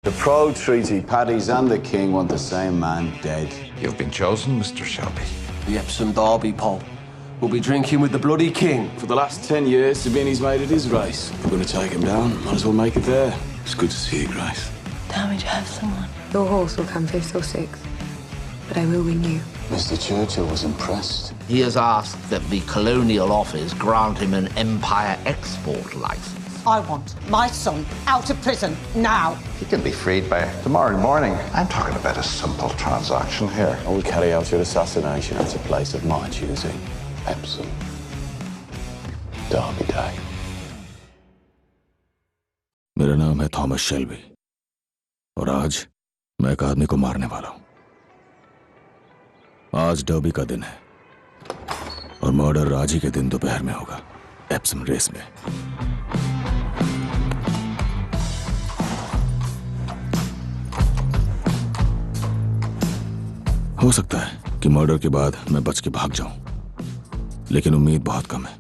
The Prague Treaty, Paddy's and the King want the same man dead. You've been chosen, Mr. Shelby. The Epsom Derby, Paul. We'll be drinking with the bloody King. For the last 10 years, Sabini's made it his race. If we're going to take him down, might as well make it there. It's good to see you, Grace. Tell me to have someone. Your horse will come 5th or 6th, but I will win you. Mr. Churchill was impressed. He has asked that the Colonial Office grant him an Empire export license. I want my son out of prison now. He can be freed by tomorrow morning. I'm talking about a simple transaction here. I will carry out your assassination at a place of my choosing. Epsom. Derby Day. मेरा नाम है Thomas Shelby और आज मैं एक आदमी को मारने वाला हूं। आज डर्बी का दिन है और मर्डर आज ही के दिन दोपहर में होगा, एप्सम रेस में। हो सकता है कि मर्डर के बाद मैं बच के भाग जाऊं, लेकिन उम्मीद बहुत कम है।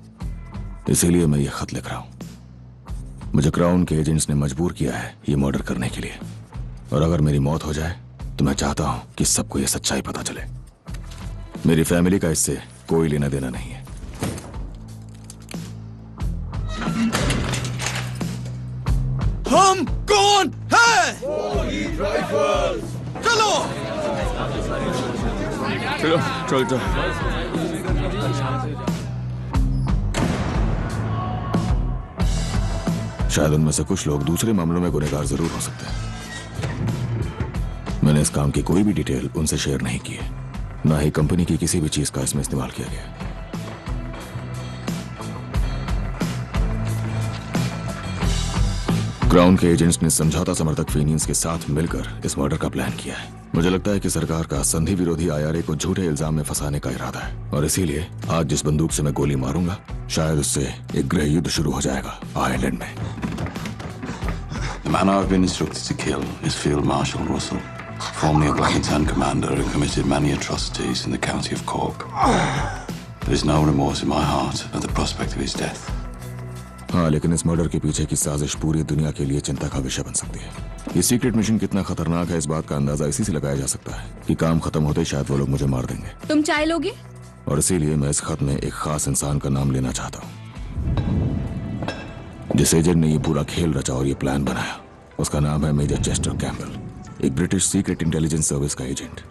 इसीलिए मैं ये खत लिख रहा हूं। मुझे क्राउन के एजेंट्स ने मजबूर किया है ये मर्डर करने के लिए, और अगर मेरी मौत हो जाए तो मैं चाहता हूं कि सबको ये सच्चाई पता चले। मेरी फैमिली का इससे कोई लेना देना नहीं है। हम कौन है? चलो चलो चलते। शायद उनमें से कुछ लोग दूसरे मामलों में गुनहगार जरूर हो सकते हैं। मैंने इस काम की कोई भी डिटेल उनसे शेयर नहीं की है, ना ही कंपनी की किसी भी चीज का इसमें इस्तेमाल किया गया। क्राउन के एजेंट्स ने समझौता समर्थक फिनियंस के साथ मिलकर इस मर्डर का प्लान किया है। मुझे लगता है कि सरकार का संधि विरोधी आईआरए को झूठे इल्जाम में फंसाने का इरादा है, और इसीलिए आज जिस बंदूक से मैं गोली मारूंगा, शायद उससे एक गृह युद्ध शुरू हो जाएगा आयरलैंड में। The man I've been instructed to kill is Field Marshal Russell, formerly a Black and Tan commander who committed many atrocities in the county of Cork. There is no remorse in my heart at the prospect of his death. हाँ, लेकिन इस murder के पीछे की साजिश पूरी दुनिया के लिए चिंता का विषय बन सकती है। ये सीक्रेट मिशन कितना खतरनाक है, इस बात का अंदाजा इसी से लगाया जा सकता है कि काम खत्म होते ही शायद वो लोग मुझे मार देंगे। तुम चाय लोगे? और इसीलिए मैं इस खत में एक खास इंसान का नाम लेना चाहता हूँ, जिस एजेंट ने ये पूरा खेल रचा और ये प्लान बनाया। उसका नाम है मेजर चेस्टर कैम्पबेल, एक ब्रिटिश सीक्रेट इंटेलिजेंस सर्विस का एजेंट।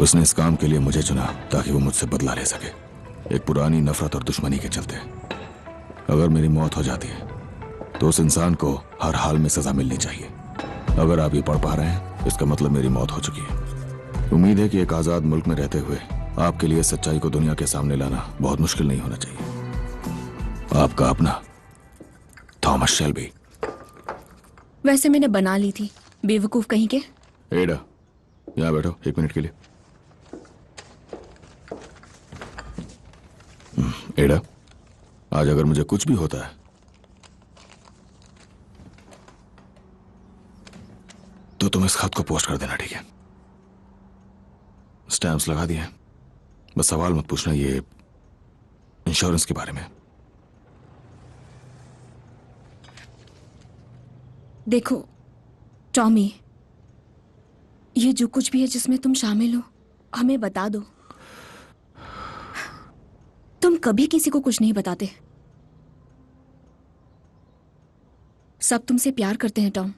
उसने इस काम के लिए मुझे चुना ताकि वो मुझसे बदला ले सके, एक पुरानी नफरत और दुश्मनी के चलते। अगर मेरी मौत हो जाती है तो उस इंसान को हर हाल में सजा मिलनी चाहिए। अगर आप ये पढ़ पा रहे हैं, इसका मतलब मेरी मौत हो चुकी है। उम्मीद है कि एक आजाद मुल्क में रहते हुए आपके लिए सच्चाई को दुनिया के सामने लाना बहुत मुश्किल नहीं होना चाहिए। आपका अपना थॉमस शेल्बी। वैसे मैंने बना ली थी, बेवकूफ कहीं के। एडा, यहाँ बैठो 1 मिनट के लिए। एडा, आज अगर मुझे कुछ भी होता है तो तुम इस खत को पोस्ट कर देना, ठीक है? स्टैम्प्स लगा दिए। बस सवाल मत पूछना ये इंश्योरेंस के बारे में। देखो टॉमी, ये जो कुछ भी है जिसमें तुम शामिल हो, हमें बता दो। तुम कभी किसी को कुछ नहीं बताते। सब तुमसे प्यार करते हैं टॉम।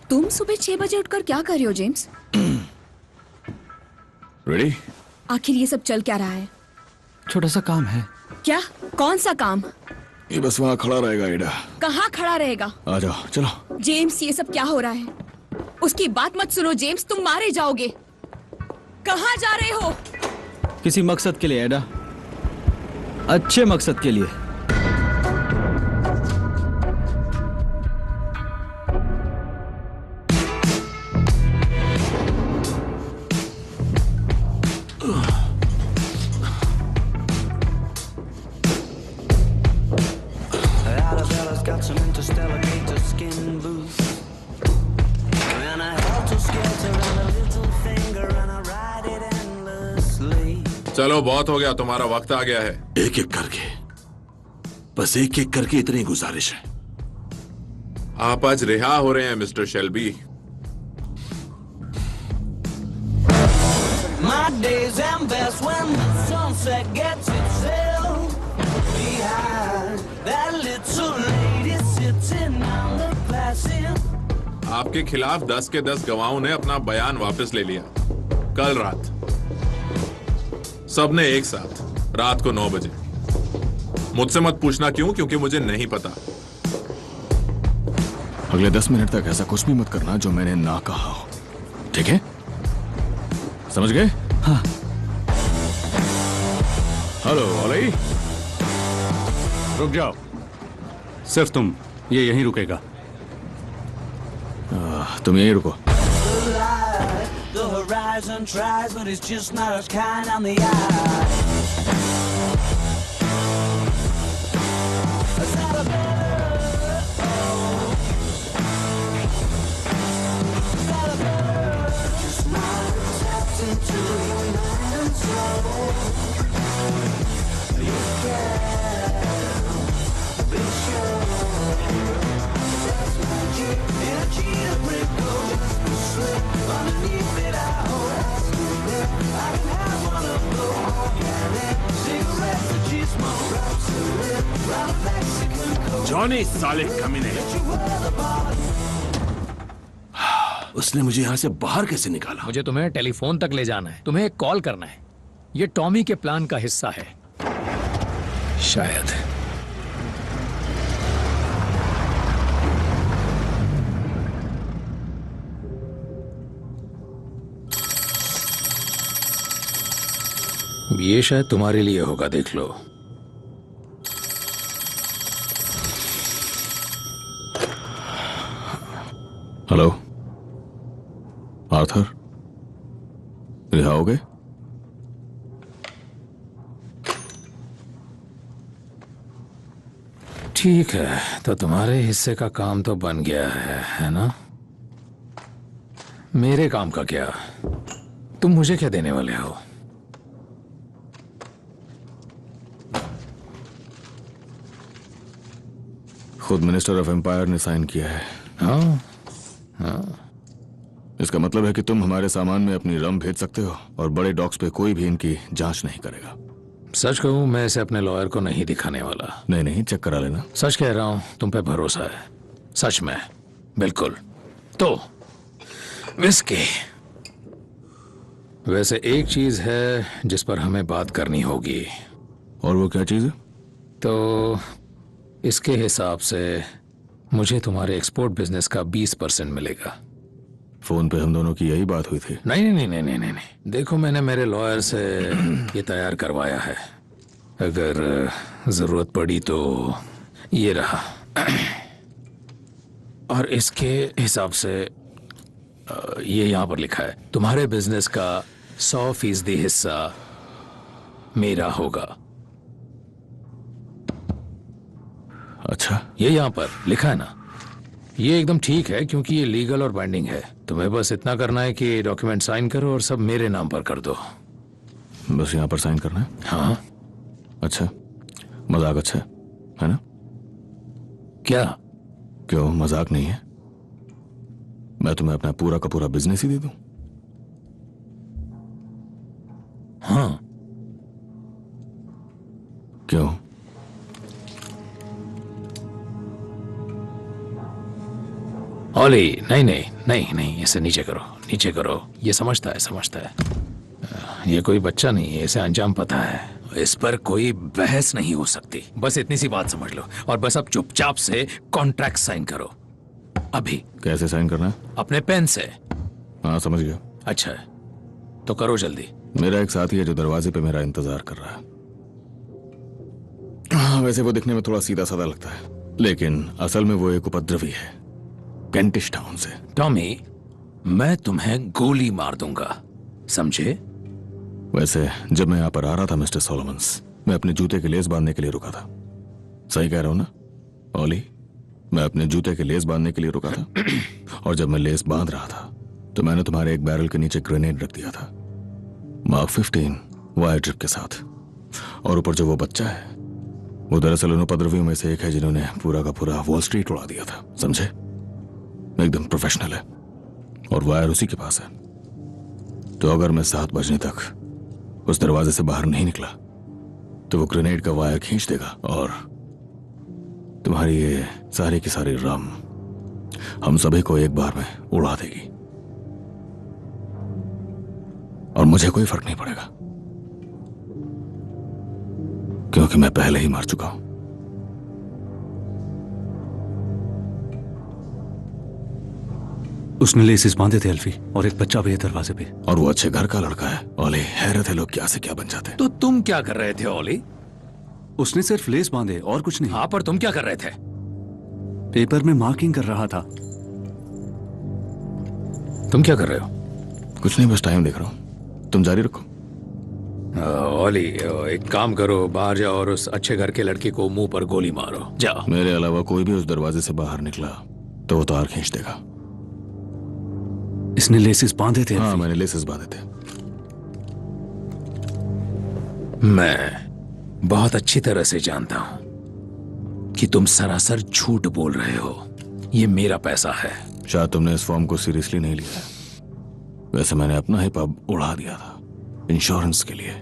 तुम सुबह 6 बजे उठकर क्या कर रहे हो जेम्स? रेडी? आखिर ये सब चल क्या रहा है? छोटा सा काम है। क्या? कौन सा काम? ये बस वहां खड़ा रहेगा एडा। कहाँ खड़ा रहेगा? आ जाओ, चलो। जेम्स, ये सब क्या हो रहा है? उसकी बात मत सुनो जेम्स, तुम मारे जाओगे। कहाँ जा रहे हो? किसी मकसद के लिए एडा, अच्छे मकसद के लिए। चलो बहुत हो गया, तुम्हारा वक्त आ गया है। एक एक करके, बस एक एक करके इतनी गुजारिश है। आप आज रिहा हो रहे हैं mister Shelby. My days am best when the sunset gets itself behind that little lady sitting on the placid. आपके खिलाफ 10 के 10 गवाहों ने अपना बयान वापस ले लिया कल रात। सबने एक साथ रात को 9 बजे। मुझसे मत पूछना क्यों, क्योंकि मुझे नहीं पता। अगले 10 मिनट तक ऐसा कुछ भी मत करना जो मैंने ना कहा हो, ठीक है? समझ गए? हाँ। हेलो ओली, रुक जाओ। सिर्फ तुम, ये यहीं रुकेगा। तुम यहीं रुको। The horizon tries, but it's just not as kind on the eye. Johnny साले कमीने, उसने मुझे यहाँ से बाहर कैसे निकाला? मुझे तुम्हें टेलीफोन तक ले जाना है, तुम्हें एक कॉल करना है। ये टॉमी के प्लान का हिस्सा है शायद। ये शायद तुम्हारे लिए होगा, देख लो। हेलो आर्थर, रिहा हो गए? ठीक है, तो तुम्हारे हिस्से का काम तो बन गया है ना? मेरे काम का क्या? तुम मुझे क्या देने वाले हो? खुद मिनिस्टर ऑफ एम्पायर ने साइन किया है। हाँ? इसका मतलब है कि तुम हमारे सामान में अपनी रम भेज सकते हो और बड़े डॉक्स पे कोई भी इनकी जांच नहीं करेगा। सच कहूं, मैं इसे अपने लॉयर को नहीं दिखाने वाला। नहीं नहीं, चेक करा लेना। सच कह रहा हूं, तुम पे भरोसा है, सच में, बिल्कुल। तो विस्की। वैसे एक चीज है जिस पर हमें बात करनी होगी। और वो क्या चीज है? तो इसके हिसाब से मुझे तुम्हारे एक्सपोर्ट बिजनेस का 20% मिलेगा। फोन पे हम दोनों की यही बात हुई थी। नहीं नहीं नहीं नहीं नहीं नहीं, देखो मैंने मेरे लॉयर से ये तैयार करवाया है। अगर जरूरत पड़ी तो ये रहा। और इसके हिसाब से ये यहाँ पर लिखा है, तुम्हारे बिजनेस का 100% हिस्सा मेरा होगा। अच्छा, ये यहाँ पर लिखा है ना? ये एकदम ठीक है क्योंकि ये लीगल और बाइंडिंग है। तुम्हें बस इतना करना है कि डॉक्यूमेंट साइन करो और सब मेरे नाम पर कर दो। बस यहाँ पर साइन करना है? हाँ। अच्छा, मजाक अच्छा है ना? क्या? क्यों मजाक नहीं है? मैं तुम्हें अपना पूरा का पूरा बिजनेस ही दे दूं? हाँ। क्यों? ओली, नहीं नहीं नहीं नहीं, इसे नीचे करो, नीचे करो। ये समझता है, समझता है। ये कोई बच्चा नहीं है, इसे अंजाम पता है। इस पर कोई बहस नहीं हो सकती। बस इतनी सी बात समझ लो और बस अब चुपचाप से कॉन्ट्रैक्ट साइन करो अभी। कैसे साइन करना है? अपने पेन से। हाँ समझ गया। अच्छा है, तो करो जल्दी। मेरा एक साथी है जो दरवाजे पे मेरा इंतजार कर रहा है। हाँ, वैसे वो दिखने में थोड़ा सीधा साधा लगता है, लेकिन असल में वो एक उपद्रवी है, केंटिश टाउन से। टॉमी, मैं तुम्हें गोली मार दूंगा, समझे? वैसे जब मैं यहाँ पर आ रहा था मिस्टर सोलोमन्स, मैं अपने जूते के लेस बांधने के लिए रुका था। सही कह रहा हूं ना ओली? मैं अपने जूते के लेस बांधने के लिए रुका था और जब मैं लेस बांध रहा था तो मैंने तुम्हारे एक बैरल के नीचे ग्रेनेड रख दिया था, मार्क 15 वायर ड्रिप के साथ। और ऊपर जो वो बच्चा है वो दरअसल उन उपद्रवियों में से एक है जिन्होंने पूरा का पूरा वॉल स्ट्रीट उड़ा दिया था, समझे? एकदम प्रोफेशनल है और वायर उसी के पास है। तो अगर मैं 7 बजने तक उस दरवाजे से बाहर नहीं निकला तो वो ग्रेनेड का वायर खींच देगा और तुम्हारी ये सारी की सारी रम हम सभी को एक बार में उड़ा देगी और मुझे कोई फर्क नहीं पड़ेगा क्योंकि मैं पहले ही मर चुका हूं। उसने लेसिस बांधे थे अल्फी, और एक बच्चा भी है दरवाजे पे। और वो अच्छे घर का लड़का है। ओले, हैरत है लोग क्या से क्या बन जाते हैं। तो तुम क्या कर रहे थे ओली? उसने सिर्फ लेस बांधे और कुछ नहीं। हाँ, पर तुम क्या कर रहे थे? पेपर में मार्किंग कर रहा था। तुम क्या कर रहे हो? कुछ नहीं, बस टाइम देख रहा हूं। तुम जारी रखो। ओली, एक काम करो, बाहर जाओ और उस अच्छे घर के लड़के को मुंह पर गोली मारो। जाओ। मेरे अलावा कोई भी उस दरवाजे से बाहर निकला तो वो तार खींच देगा। इसने लेसिस बांधे थे? हाँ, मैंने लेसिस बांधे थे। मैं बहुत अच्छी तरह से जानता हूं कि तुम सरासर झूठ बोल रहे हो। ये मेरा पैसा है। शायद तुमने इस फॉर्म को सीरियसली नहीं लिया। वैसे मैंने अपना ही पब उड़ा दिया था इंश्योरेंस के लिए।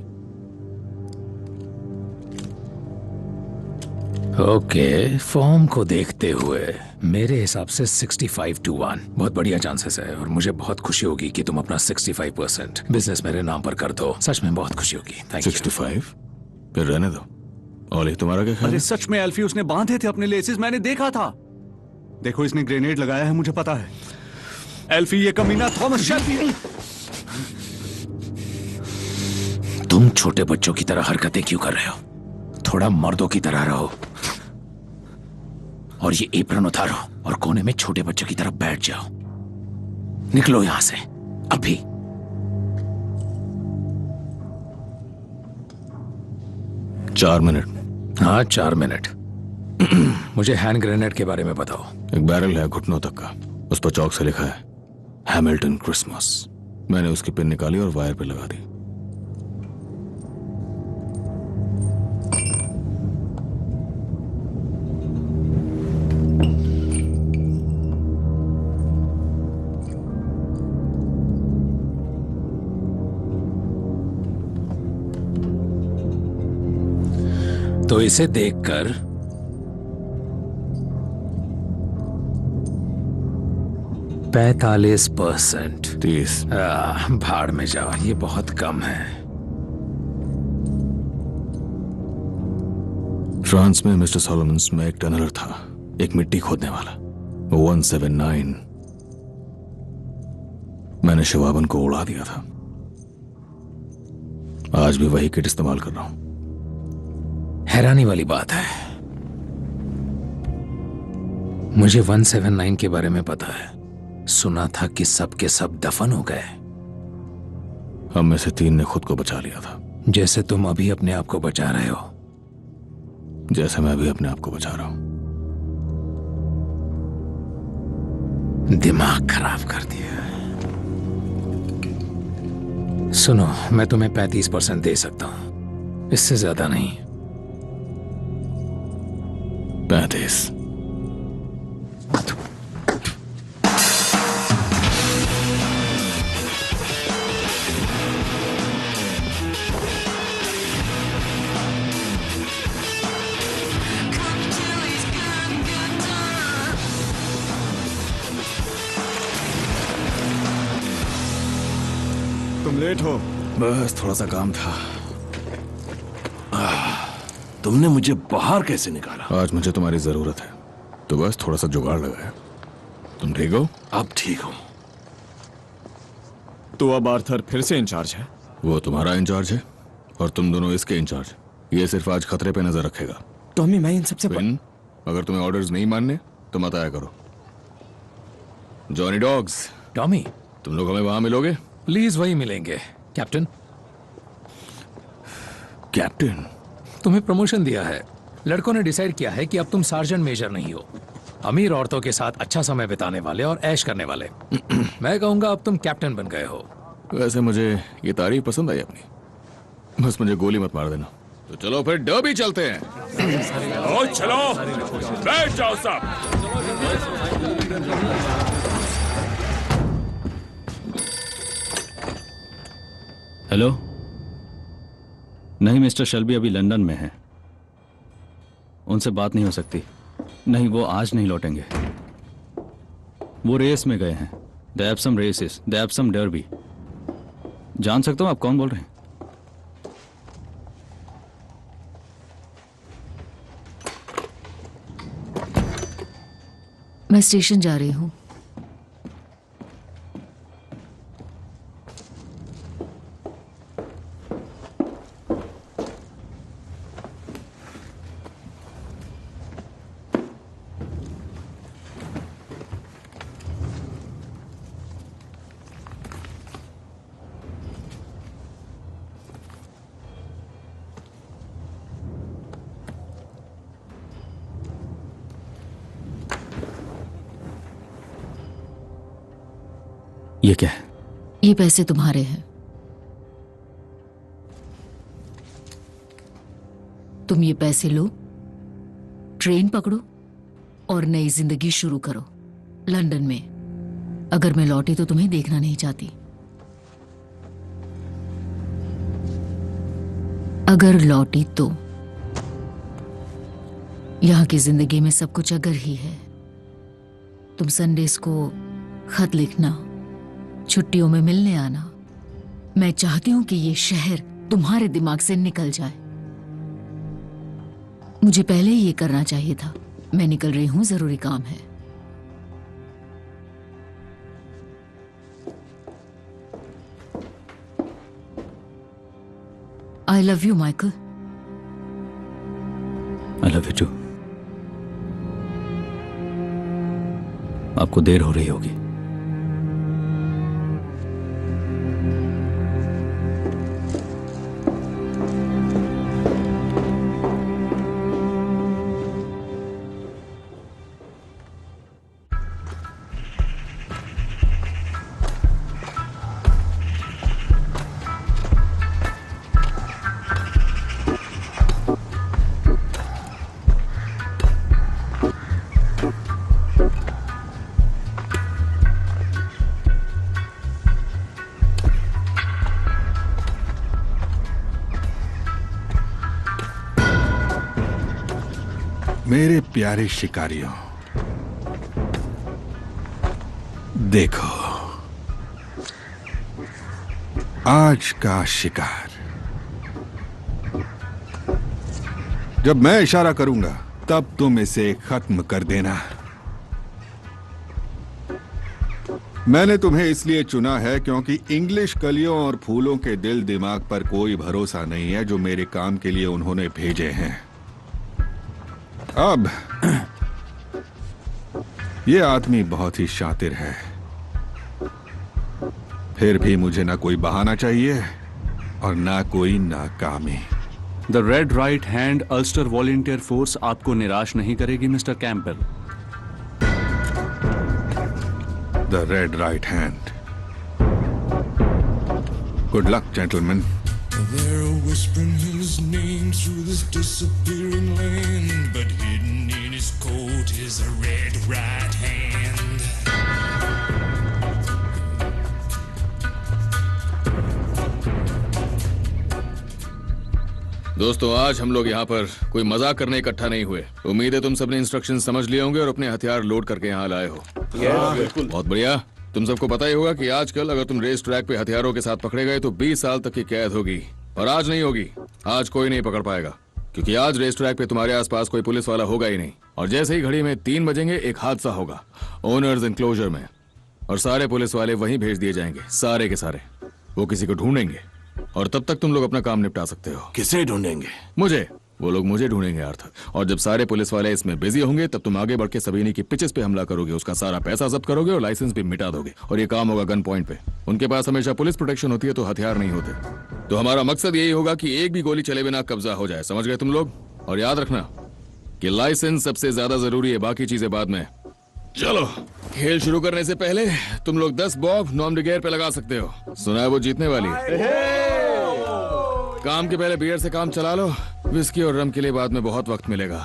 ओके, फॉर्म को देखते हुए मेरे हिसाब से 65-1 बहुत बढ़िया चांसेस है और मुझे बहुत खुशी होगी कि तुम अपना 65% बिजनेस मेरे नाम पर कर दो। सच में बहुत खुशी होगी। Thank you. 65? फिर रहने दो। ओली, तुम्हारा क्या ख्याल? अरे सच में अल्फी, उसने बांधे थे अपने लेसिस, मैंने देखा था। देखो, इसने ग्रेनेड लगाया है, मुझे पता है। एल्फी, ये कमीना थॉमस शेल्बी है। तुम छोटे बच्चों की तरह हरकतें क्यों कर रहे हो? थोड़ा मर्दों की तरह रहो और ये एप्रन उतारो और कोने में छोटे बच्चों की तरह बैठ जाओ। निकलो यहां से अभी। चार मिनट। हाँ, 4 मिनट। मुझे हैंड ग्रेनेड के बारे में बताओ। एक बैरल है घुटनों तक का, उस पर चौक से लिखा है हैमिल्टन क्रिसमस। मैंने उसकी पिन निकाली और वायर पे लगा दी। तो इसे देखकर 45%। 30। भाड़ में जाओ, ये बहुत कम है। फ्रांस में मिस्टर सोलोमन्स में एक टनलर था, एक मिट्टी खोदने वाला, 179। मैंने शिवाबन को उड़ा दिया था। आज भी वही किट इस्तेमाल कर रहा हूं। हैरानी वाली बात है, मुझे 179 के बारे में पता है। सुना था कि सब के सब दफन हो गए। हम में से 3 ने खुद को बचा लिया था। जैसे तुम अभी अपने आप को बचा रहे हो। जैसे मैं अभी अपने आप को बचा रहा हूं। दिमाग खराब कर दिया। सुनो, मैं तुम्हें 35% दे सकता हूं, इससे ज्यादा नहीं। 35। तुम लेट हो। बस थोड़ा सा काम था। तुमने मुझे बाहर कैसे निकाला? आज मुझे तुम्हारी जरूरत है, तो बस थोड़ा सा जुगाड़ लगाया। तुम ठीक हो? अब ठीक हूं। तो अब आर्थर फिर से इंचार्ज है? वो तुम्हारा इंचार्ज है और तुम दोनों इसके इंचार्ज। ये सिर्फ आज खतरे पे नजर रखेगा। टॉमी, मैं इन सबसे अगर तुम्हें ऑर्डर्स नहीं मानने तो मत आया करो। Johnny dogs. टॉमी, तुम लोग हमें वहां मिलोगे? प्लीज वही मिलेंगे। कैप्टन। कैप्टन? तुम्हें प्रमोशन दिया है। लड़कों ने डिसाइड किया है कि अब तुम सार्जेंट मेजर नहीं हो, अमीर औरतों के साथ अच्छा समय बिताने वाले और ऐश करने वाले। मैं कहूंगा अब तुम कैप्टन बन गए हो। वैसे मुझे ये तारीफ पसंद आई अपनी। बस मुझे गोली मत मार देना। तो चलो फिर डर्बी चलते हैं। ओ चलो, बैठ जाओ सब। हेलो। नहीं, मिस्टर शेल्बी अभी लंदन में हैं। उनसे बात नहीं हो सकती। नहीं, वो आज नहीं लौटेंगे। वो रेस में गए हैं। The Epsom races, the Epsom Derby. जान सकता हूँ आप कौन बोल रहे हैं? मैं स्टेशन जा रही हूँ। ये क्या है? ये पैसे तुम्हारे हैं। तुम ये पैसे लो, ट्रेन पकड़ो और नई जिंदगी शुरू करो लंदन में। अगर मैं लौटी तो तुम्हें देखना नहीं चाहती। अगर लौटी तो यहां की जिंदगी में सब कुछ अगर ही है। तुम संडेस को खत लिखना, छुट्टियों में मिलने आना। मैं चाहती हूं कि ये शहर तुम्हारे दिमाग से निकल जाए। मुझे पहले ही ये करना चाहिए था। मैं निकल रही हूं, जरूरी काम है। I love you Michael. I love you too. आपको देर हो रही होगी। मेरे प्यारे शिकारियों, देखो आज का शिकार। जब मैं इशारा करूंगा तब तुम इसे खत्म कर देना। मैंने तुम्हें इसलिए चुना है क्योंकि इंग्लिश कलियों और फूलों के दिल दिमाग पर कोई भरोसा नहीं है जो मेरे काम के लिए उन्होंने भेजे हैं। अब ये आदमी बहुत ही शातिर है, फिर भी मुझे ना कोई बहाना चाहिए और ना कोई नाकामी। The red right hand Ulster volunteer force आपको निराश नहीं करेगी mister Campbell. The red right hand. Good luck, gentlemen. They're whispering his name through this disappearing land, but hidden in his coat is a red right hand. दोस्तों, आज हम लोग यहाँ पर कोई मजाक करने इकट्ठा नहीं हुए। उम्मीद है तुम सबने इंस्ट्रक्शन समझ लिए होंगे और अपने हथियार लोड करके यहाँ लाए हो। बिल्कुल। बहुत बढ़िया। तुम सबको पता ही होगा कि आजकल अगर तुम रेस ट्रैक पे हथियारों के साथ पकड़े गए तो 20 साल तक की कैद होगी। और आज नहीं होगी। आज कोई नहीं पकड़ पाएगा, क्योंकि आज रेस ट्रैक पे तुम्हारे आसपास कोई पुलिस वाला होगा ही नहीं। और जैसे ही घड़ी में 3 बजेंगे एक हादसा होगा ओनर्स एनक्लोजर में, और सारे पुलिस वाले वहीं भेज दिए जाएंगे, सारे के सारे। वो किसी को ढूंढेंगे और तब तक तुम लोग अपना काम निपटा सकते हो। किसे ढूंढेंगे? मुझे। वो लोग मुझे ढूंढेंगे अर्थात। और जब सारे पुलिस वाले इसमें बिजी होंगे तब तुम आगे बढ़ के सबीनी की पिचेस पे हमला करोगे, उसका सारा पैसा जब्त करोगे और लाइसेंस भी मिटा दोगे। और ये काम होगा गन पॉइंट पे। उनके पास हमेशा पुलिस प्रोटेक्शन होती है तो हथियार नहीं होते। तो हमारा मकसद यही होगा कि एक भी गोली चले बिना कब्जा हो जाए। समझ गए तुम लोग? और याद रखना कि लाइसेंस सबसे ज्यादा जरूरी है, बाकी चीजें बाद में। चलो, खेल शुरू करने से पहले तुम लोग 10 बॉब नॉम डिगेयर पे लगा सकते हो। सुना है वो जीतने वाली है। काम के पहले बियर से काम चला लो, विस्की और रम के लिए बाद में बहुत वक्त मिलेगा।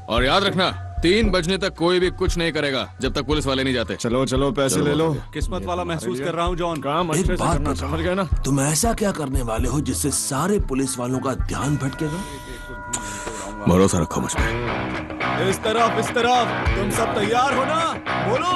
और याद रखना, 3 बजने तक कोई भी कुछ नहीं करेगा जब तक पुलिस वाले नहीं जाते। चलो चलो पैसे ले लो। किस्मत वाला महसूस कर रहा हूँ जॉन। काम एक अच्छे से बात करना, बताओ, समझ गए ना? तुम ऐसा क्या करने वाले हो जिससे सारे पुलिस वालों का ध्यान भटकेगा? भरोसा रखो मुझ पे। इस तरफ तुम सब तैयार हो ना? बोलो।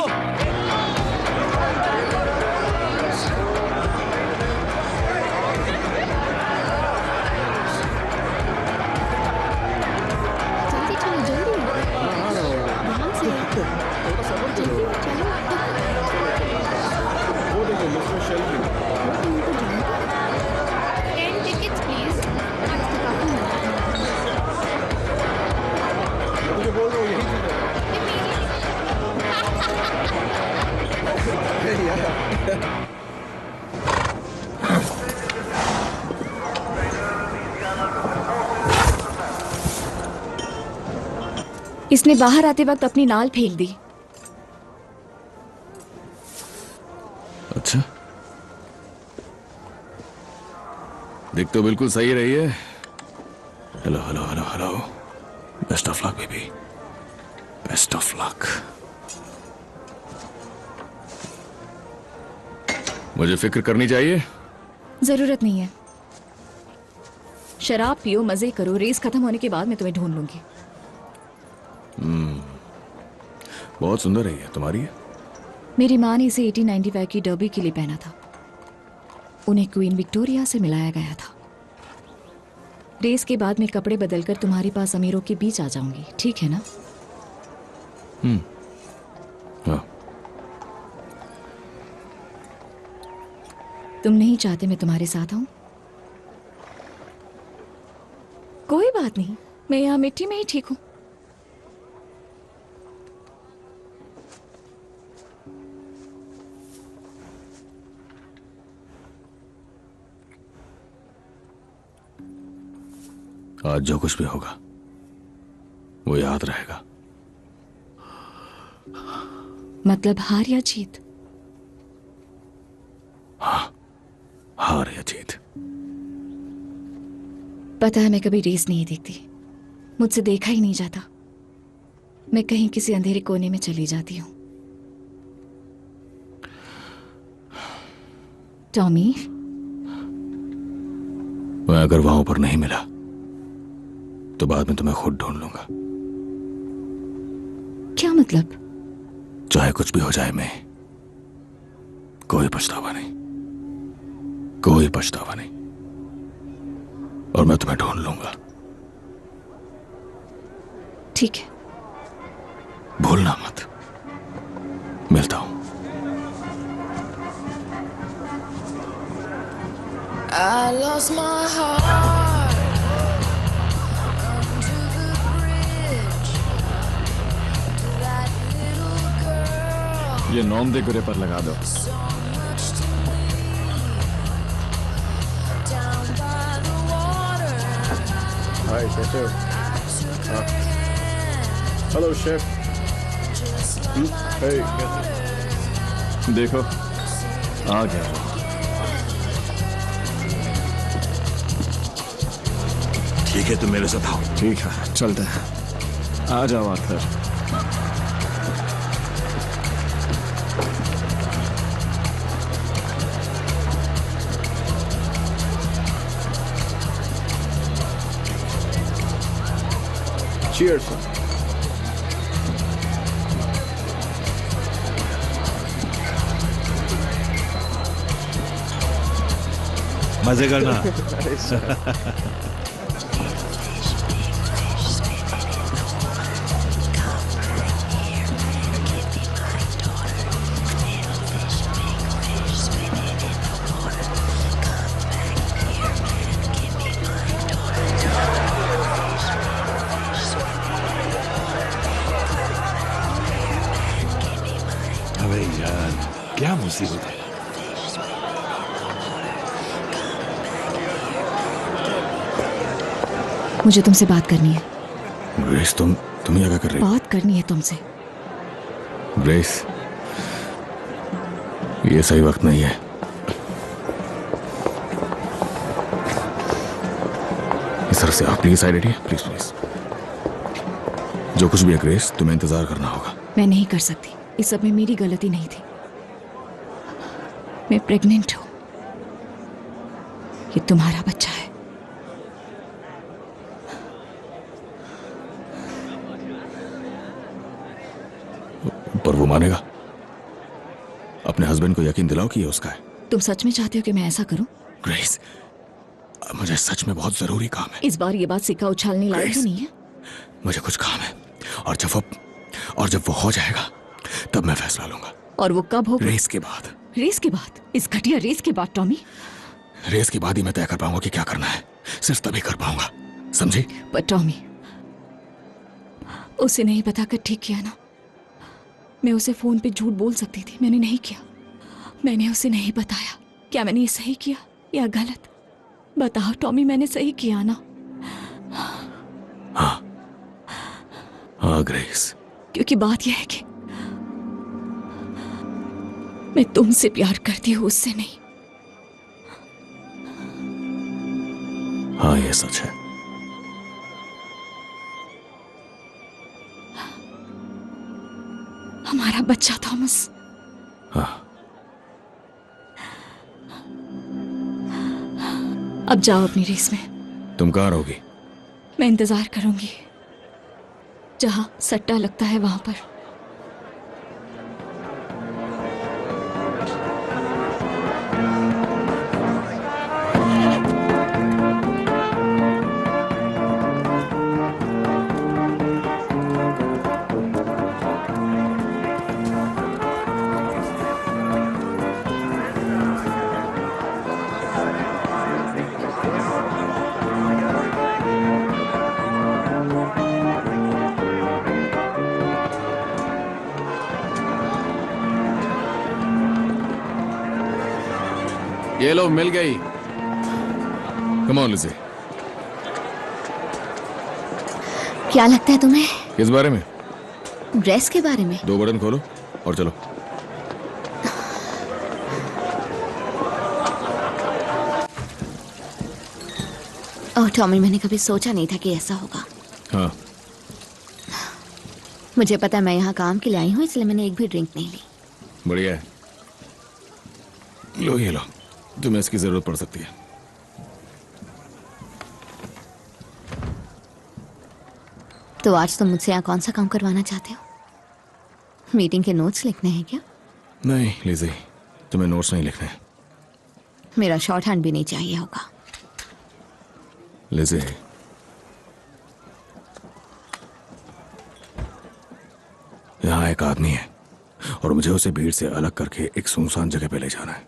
इसने बाहर आते वक्त अपनी नाल फेंक दी। अच्छा, दिख तो बिल्कुल सही रही है। Hello hello hello hello, best of luck baby, best of luck. मुझे फिक्र करनी चाहिए? जरूरत नहीं है। शराब पियो, मजे करो, रेस खत्म होने के बाद मैं तुम्हें ढूंढ लूंगी। बहुत सुंदर है ये, तुम्हारी है? मेरी माँ ने इसे 1895 की डर्बी के लिए पहना था। उन्हें क्वीन विक्टोरिया से मिलाया गया था। रेस के बाद मैं कपड़े बदलकर तुम्हारे पास अमीरों के बीच आ जाऊंगी, ठीक है ना? हाँ। तुम नहीं चाहते मैं तुम्हारे साथ आऊं? कोई बात नहीं, मैं यहाँ मिट्टी में ही ठीक हूं। आज जो कुछ भी होगा वो याद रहेगा। मतलब हार या जीत? हाँ, हार या जीत। पता है मैं कभी रेस नहीं देखती, मुझसे देखा ही नहीं जाता। मैं कहीं किसी अंधेरे कोने में चली जाती हूँ। टॉमी, मैं अगर वहां पर नहीं मिला तो बाद में तुम्हें खुद ढूंढ लूंगा। क्या मतलब? चाहे कुछ भी हो जाए, मैं कोई पछतावा नहीं, कोई पछतावा नहीं, और मैं तुम्हें ढूंढ लूंगा। ठीक है, भूलना मत। मिलता हूं। I lost my heart under the bridge to that little girl. ये नॉम दे गुरे पर लगा दो। So much to me down by the water. हाय कैसे हो? Hello chef. हे कैसे? देखो आ गया। ठीक है, तुम मेरे साथ आओ। ठीक है, चलते हैं। आ जाओ आर्थर। Cheers. मजे करना। अबे यार, क्या मुसीबत है। मुझे तुमसे बात करनी है। ग्रेस, तुम ये क्या कर रही हो? बात करनी है तुमसे। ग्रेस, ये सही वक्त नहीं है। इस तरह से आप प्लीज साइड हटिए, प्लीज प्लीज। जो कुछ भी है ग्रेस, तुम्हें इंतजार करना होगा। मैं नहीं कर सकती। इस सब में मेरी गलती नहीं थी। मैं प्रेग्नेंट हूं। ये तुम्हारा बच्चा है। पर वो मानेगा? अपने हस्बैंड को यकीन दिलाओ कि ये उसका है। तुम सच में चाहते हो कि मैं ऐसा करूं? ग्रेस, मुझे सच में बहुत जरूरी काम है। इस बार ये बात सिक्का उछालने लायक ही नहीं है। मुझे कुछ काम है, और जब वो हो जाएगा तब मैं फैसला लूंगा। और वो कब होगा? रेस के बाद। रेस के बाद? इस घटिया रेस के बाद टॉमी? रेस के बाद ही मैं तय कर पाऊंगा कि क्या करना है। सिर्फ तभी कर पाऊंगा, समझी? पर टॉमी, उसे नहीं बताकर ठीक किया ना। मैं उसे फोन पे झूठ बोल सकती थी। मैंने नहीं किया। मैंने उसे नहीं बताया। क्या मैंने ये सही किया या गलत? बताओ टॉमी, मैंने सही किया ना? हाँ ग्रेस। क्योंकि बात यह है कि मैं तुमसे प्यार करती हूँ, उससे नहीं। हाँ, ये सच है। हमारा बच्चा थॉमस। हाँ। अब जाओ अपनी रेस में। तुम कहाँ रहोगी? मैं इंतजार करूंगी। जहां सट्टा लगता है वहां पर। ये लो, मिल गई। Come on Lizzie. क्या लगता है तुम्हें? किस बारे में? ड्रेस के बारे में। 2 बटन खोलो और चलो। ओह टॉमी, मैंने कभी सोचा नहीं था कि ऐसा होगा। हाँ। मुझे पता है मैं यहाँ काम के लिए आई हूँ, इसलिए मैंने एक भी ड्रिंक नहीं ली। बढ़िया है। लो, ये लो, तुम्हें इसकी जरूरत पड़ सकती है। तो आज तुम मुझसे यहाँ कौन सा काम करवाना चाहते हो? मीटिंग के नोट्स लिखने हैं क्या? नहीं लिज़ी, तुम्हें नोट्स नहीं लिखने। मेरा शॉर्ट हैंड भी नहीं चाहिए होगा। लिज़ी, यहाँ एक आदमी है और मुझे उसे भीड़ से अलग करके एक सुनसान जगह पे ले जाना है।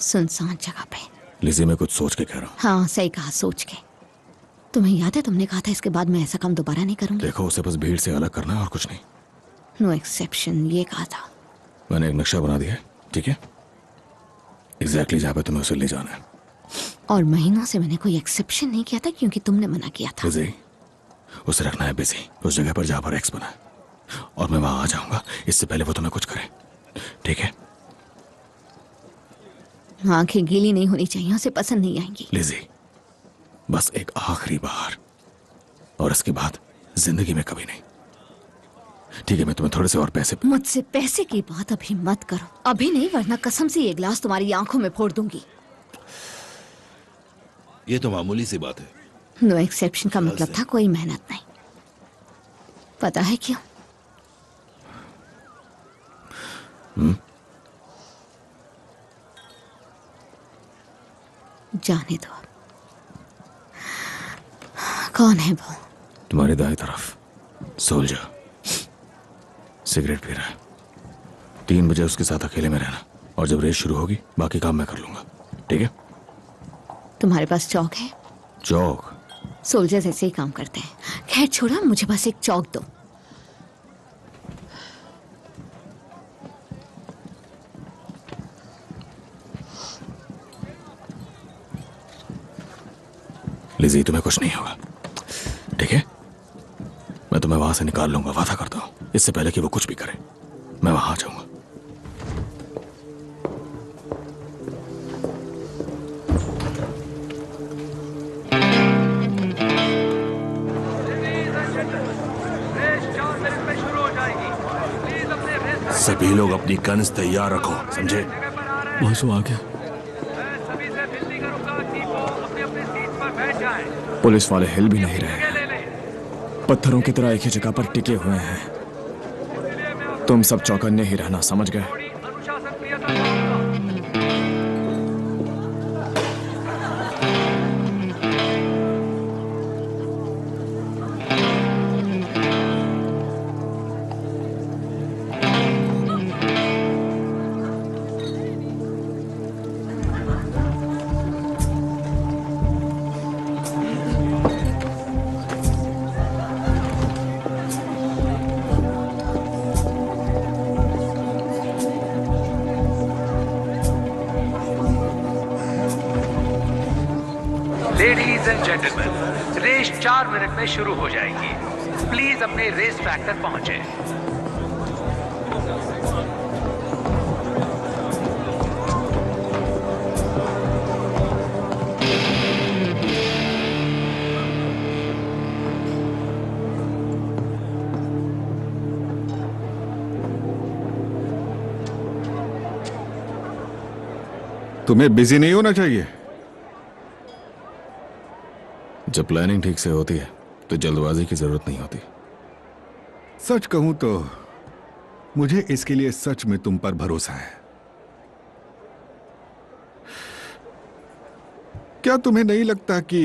सुनसान जगह पे? लिज़ी, मैं कुछ सोच के कह रहा हूँ। हाँ सही कहा, सोच के। तुम्हें याद है तुमने कहा था इसके बाद मैं ऐसा काम दोबारा नहीं करूंगी? देखो, उसे बस भीड़ से अलग करना है और कुछ नहीं। नो एक्सेप्शन, ये कहा था। मैंने एक नक्शा बना दिया है, ठीक है? एग्जैक्टली जहाँ पे तुम्हें उसे ले जाना है। और महीनों से मैंने कोई एक्सेप्शन नहीं किया था क्योंकि तुमने मना किया था। लिज़ी, उसे रखना है बिजी उस जगह पर जहाँ पर एक्स बना है, और मैं वहां आ जाऊंगा इससे पहले वो तुम्हें कुछ करे, ठीक है? आंखें गीली नहीं होनी चाहिए, उसे पसंद नहीं आएंगी। लिज़ी, बस एक आखिरी बार, और इसके बाद जिंदगी में कभी नहीं, ठीक है? मैं तुम्हें थोड़े से और पैसे। मुझसे पैसे की बात अभी मत करो, अभी नहीं, वरना कसम से ये गिलास तुम्हारी आंखों में फोड़ दूंगी। ये तो मामूली सी बात है। नो एक्सेप्शन का मतलब था कोई मेहनत नहीं। पता है क्यों? जाने दो। कौन है वो? तुम्हारी दाएं तरफ, सोल्जर, सिगरेट पी रहा है। 3 बजे उसके साथ अकेले में रहना, और जब रेस शुरू होगी बाकी काम मैं कर लूंगा, ठीक है? तुम्हारे पास चौक है? चौक? सोल्जर्स ऐसे ही काम करते हैं। खैर छोड़ो, मुझे बस एक चौक दो। लिज़ी, तुम्हें कुछ नहीं होगा, ठीक है? मैं तुम्हें वहां से निकाल लूंगा, वादा करता हूं। इससे पहले कि वो कुछ भी करे, मैं वहां आ जाऊंगा। Ladies and gentlemen, race champion सभी लोग अपनी गन्स तैयार रखो, समझे? बॉस वो आ गया। पुलिस वाले हिल भी नहीं रहे, पत्थरों की तरह एक ही जगह पर टिके हुए हैं। तुम सब चौकन्ने ही रहना, समझ गए? Ladies and gentleman, race 4 minute में शुरू हो जाएगी। प्लीज अपने रेस ट्रैक तक पहुंचे। तुम्हें बिजी नहीं होना चाहिए। जब प्लानिंग ठीक से होती है तो जल्दबाजी की जरूरत नहीं होती। सच कहूं तो मुझे इसके लिए सच में तुम पर भरोसा है। क्या तुम्हें नहीं लगता कि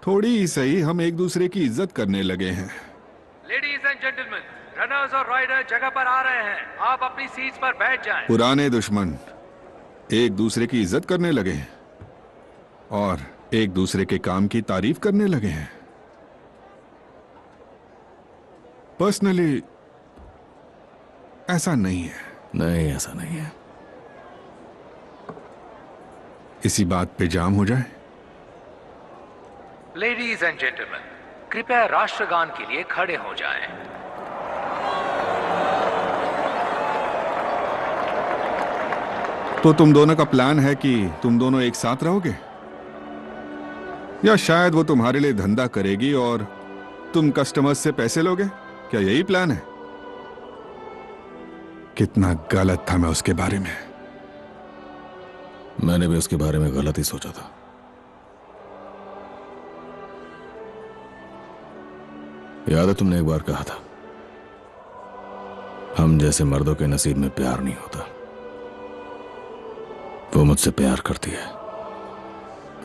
थोड़ी ही सही हम एक दूसरे की इज्जत करने लगे हैं? लेडीज एंड जेंटलमैन, रनर्स और राइडर जगह पर आ रहे हैं। आप अपनी सीट्स पर बैठ जाएं। पुराने दुश्मन एक दूसरे की इज्जत करने लगे हैं और एक दूसरे के काम की तारीफ करने लगे हैं। पर्सनली ऐसा नहीं है। नहीं, ऐसा नहीं है। इसी बात पे जाम हो जाए। लेडीज एंड जेंटलमैन, कृपया राष्ट्रगान के लिए खड़े हो जाएं। तो तुम दोनों का प्लान है कि तुम दोनों एक साथ रहोगे, या शायद वो तुम्हारे लिए धंधा करेगी और तुम कस्टमर्स से पैसे लोगे? क्या यही प्लान है? कितना गलत था मैं उसके बारे में। मैंने भी उसके बारे में गलत ही सोचा था। याद है तुमने एक बार कहा था, हम जैसे मर्दों के नसीब में प्यार नहीं होता। वो मुझसे प्यार करती है।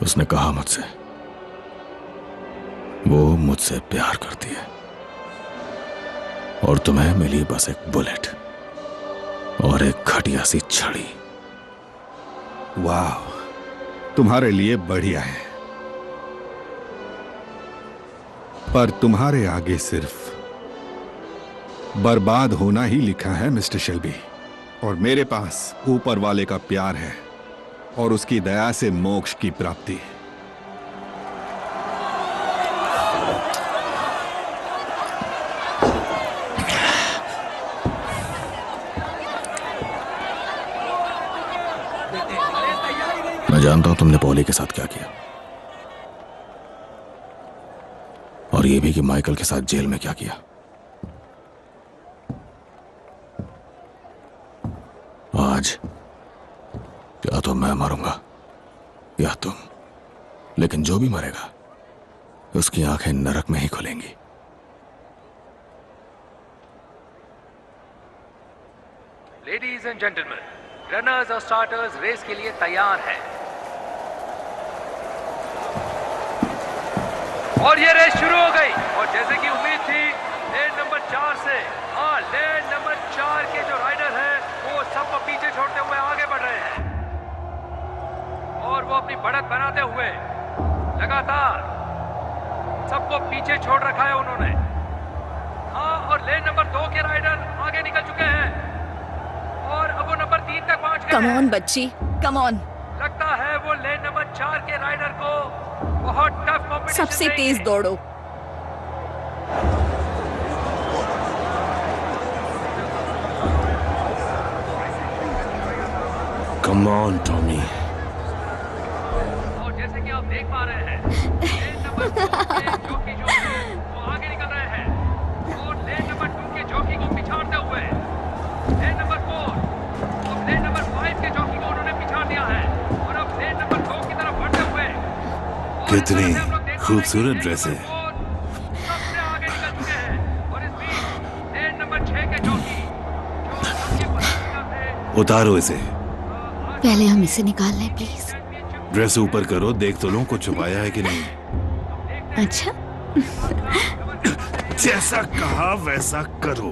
उसने कहा मुझसे, वो मुझसे प्यार करती है। और तुम्हें मिली बस एक बुलेट और एक घटिया सी छड़ी। वाह, तुम्हारे लिए बढ़िया है, पर तुम्हारे आगे सिर्फ बर्बाद होना ही लिखा है मिस्टर शेल्बी। और मेरे पास ऊपर वाले का प्यार है और उसकी दया से मोक्ष की प्राप्ति। मैं जानता हूं तुमने पॉली के साथ क्या किया, और ये भी कि माइकल के साथ जेल में क्या किया। आज या तो मैं मरूंगा या तुम, लेकिन जो भी मरेगा उसकी आंखें नरक में ही खुलेंगी। लेडीज एंड जेंटलमैन, रनर्स और स्टार्टर्स रेस के लिए तैयार हैं। और ये रेस शुरू हो गई। और जैसे कि उम्मीद थी, लेन नंबर 4 से, हाँ, लेन नंबर 4 के जो राइडर हैं वो सबको पीछे छोड़ते हुए आगे बढ़ रहे हैं और वो अपनी बढ़त बनाते हुए लगातार सबको पीछे छोड़ रखा है उन्होंने। हाँ, और लेन नंबर 2 के राइडर आगे निकल चुके हैं और अब वो नंबर 3 तक पहुंच गए। कम ऑन बच्ची, कम ऑन। लगता है वो लेन नंबर 4 के राइडर को बहुत टफ कॉम्पिटिशन सबसे तेज दौड़ो। Come on Tommy. और जैसे कि आप देख पा रहे हैं, लेन नंबर 2 के जॉकी जो हैं वो आगे निकल रहे हैं और लेन नंबर 2 के जॉकी को पिछाड़ते हुए कितनी खूबसूरत ड्रेस है। उतारो इसे। पहले हम इसे निकाल लें प्लीज। ड्रेस ऊपर करो, देख तो लो कुछ छुपाया है कि नहीं। अच्छा जैसा कहा वैसा करो।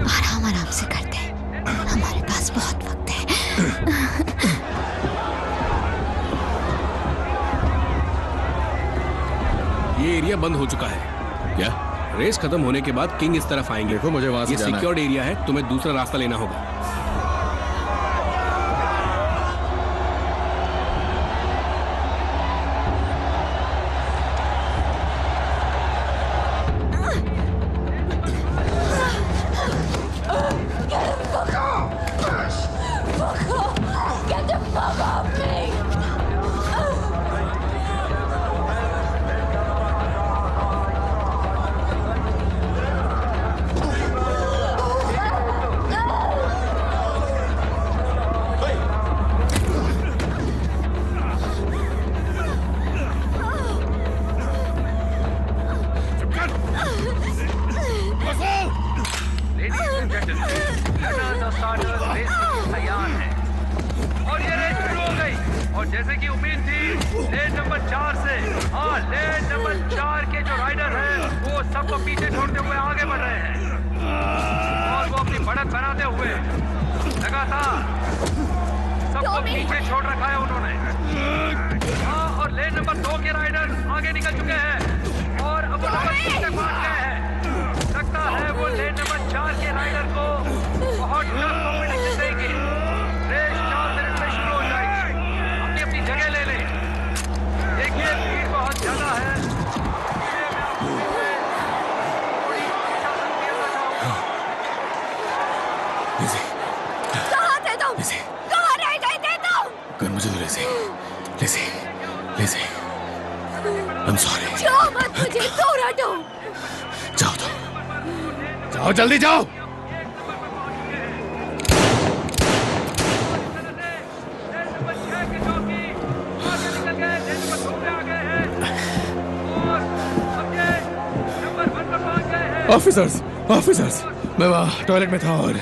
आराम आराम से करते हैं, हमारे पास बहुत वक्त है। ये एरिया बंद हो चुका है। क्या? रेस खत्म होने के बाद किंग इस तरफ आएंगे। देखो मुझे वहां से ये जाना है। सिक्योर्ड एरिया है, तुम्हें दूसरा रास्ता लेना होगा। और जैसे कि उम्मीद थी, लेन नंबर 4 से, हाँ, लेन नंबर 4 के जो राइडर हैं, वो सबको पीछे छोड़ते हुए आगे बढ़ रहे हैं और वो अपनी बढ़त बनाते हुए लगातार सबको पीछे छोड़ रखा है उन्होंने। हाँ, और लेन नंबर 2 के राइडर आगे निकल चुके हैं और अब वो नंबर 2 से भाग गए हैं। लगता है वो लेन नंबर 4 के राइडर को बहुत टफ कॉम्पिटिशन देंगे। रेस 4 मिनट में शुरू हो जाएगी। अपनी अपनी जगह ले लें। देखिए भीड़ बहुत ज्यादा है। कहाँ थे तुम? कहाँ रह गए थे तुम? कर मुझे तो लेज़ी I'm sorry। जाओ मत, मुझे दूर हटो। जाओ तो जाओ, जल्दी जाओ। ऑफिसर्स मैं वहाँ टॉयलेट में था और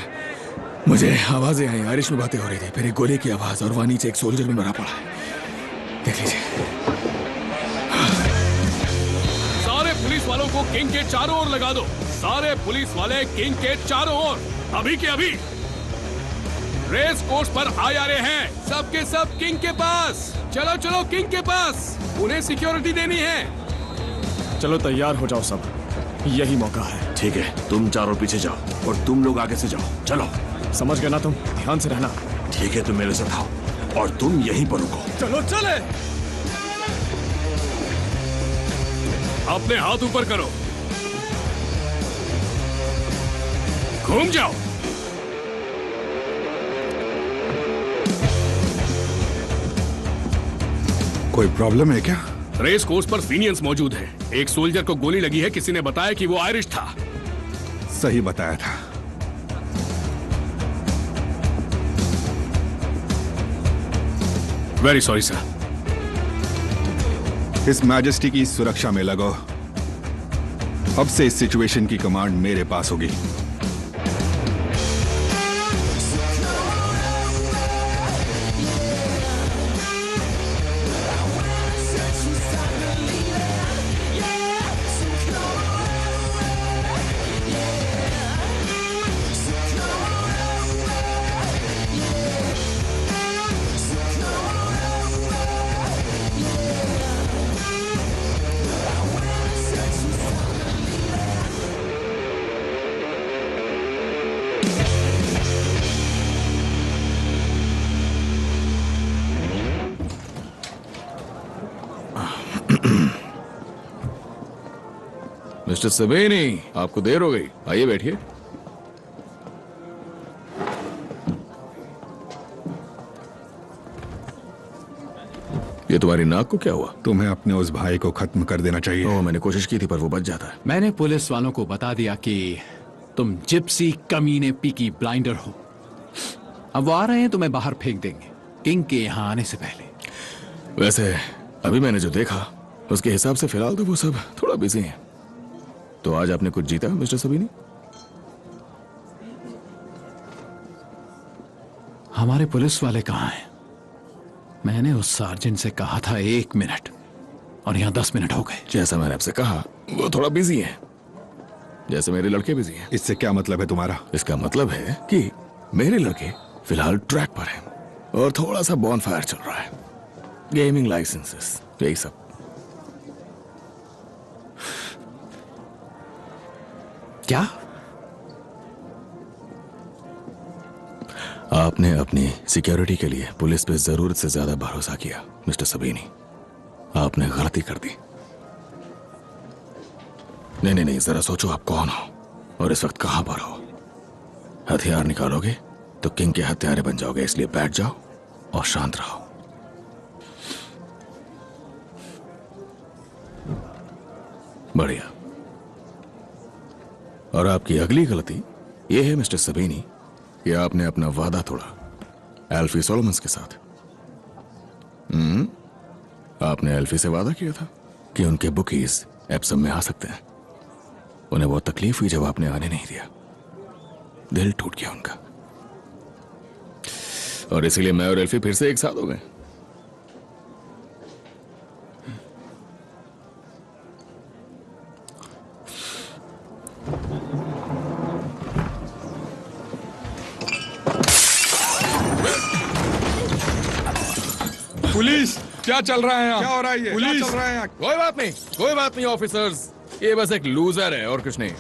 मुझे आवाजें आई, आयरिश में बातें हो रही थी। फिर एक गोली की आवाज और वहाँ नीचे एक सोल्जर में मरा पड़ा है। देख लीजिए। सारे पुलिस वालों को किंग के चारों ओर लगा दो। सारे पुलिस वाले किंग के चारों ओर, अभी के अभी। रेस कोर्स पर आ रहे हैं, सबके सब किंग के पास। चलो चलो किंग के पास, उन्हें सिक्योरिटी देनी है। चलो तैयार हो जाओ सब, यही मौका है। ठीक है, तुम चारों पीछे जाओ और तुम लोग आगे से जाओ। चलो। समझ गए ना तुम? ध्यान से रहना। ठीक है, तुम मेरे साथ आओ और तुम यहीं पर रुको। चलो चले। अपने हाथ ऊपर करो, घूम जाओ। कोई प्रॉब्लम है क्या? रेस कोर्स पर फिनियंस मौजूद है। एक सोल्जर को गोली लगी है, किसी ने बताया कि वो आयरिश था। सही बताया था। Very sorry sir. इस मैजेस्टी की सुरक्षा में लगो। अब से इस सिचुएशन की कमांड मेरे पास होगी। मिस्टर सबेनी, आपको देर हो गई, आइए बैठिए। ये तुम्हारी नाक को क्या हुआ? तुम्हें अपने उस भाई को खत्म कर देना चाहिए। ओह, मैंने कोशिश की थी पर वो बच जाता है। मैंने पुलिस वालों को बता दिया कि तुम जिप्सी कमीने पीकी ब्लाइंडर हो। अब वो आ रहे हैं, तुम्हें बाहर फेंक देंगे किंग के यहाँ आने से पहले। वैसे अभी मैंने जो देखा उसके हिसाब से फिलहाल तो वो सब थोड़ा बिजी हैं। तो आज आपने कुछ जीता मिस्टर सबीनी? हमारे पुलिस वाले कहाँ हैं? मैंने उस सार्जेंट से कहा था 1 मिनट और यहाँ 10 मिनट हो गए। जैसा मैंने आपसे कहा वो थोड़ा बिजी है, जैसे मेरे लड़के बिजी हैं। इससे क्या मतलब है तुम्हारा? इसका मतलब है कि मेरे लड़के फिलहाल ट्रैक पर हैं और थोड़ा सा बॉनफायर चल रहा है, गेमिंग लाइसेंसेस, यही सब। क्या? आपने अपनी सिक्योरिटी के लिए पुलिस पे जरूरत से ज्यादा भरोसा किया मिस्टर सबीनी। आपने गलती कर दी। नहीं, जरा सोचो आप कौन हो और इस वक्त कहां पर हो। हथियार निकालोगे तो किंग के हत्यारे बन जाओगे, इसलिए बैठ जाओ और शांत रहो। बढ़िया। और आपकी अगली गलती यह है मिस्टर सबीनी कि आपने अपना वादा तोड़ा एल्फी सोलोमन्स के साथ। आपने एल्फी से वादा किया था कि उनके बुकीज एप्सम में आ सकते हैं। उन्हें बहुत तकलीफ हुई जब आपने आने नहीं दिया, दिल टूट गया उनका, और इसीलिए मैं और एल्फी फिर से एक साथ हो गए। पुलिस, क्या चल रहा है यहाँ? क्या हो रहा है ये? पुलिस, क्या चल रहा है यहाँ? कोई बात नहीं ऑफिसर्स, ये बस एक लूजर है और कुछ नहीं।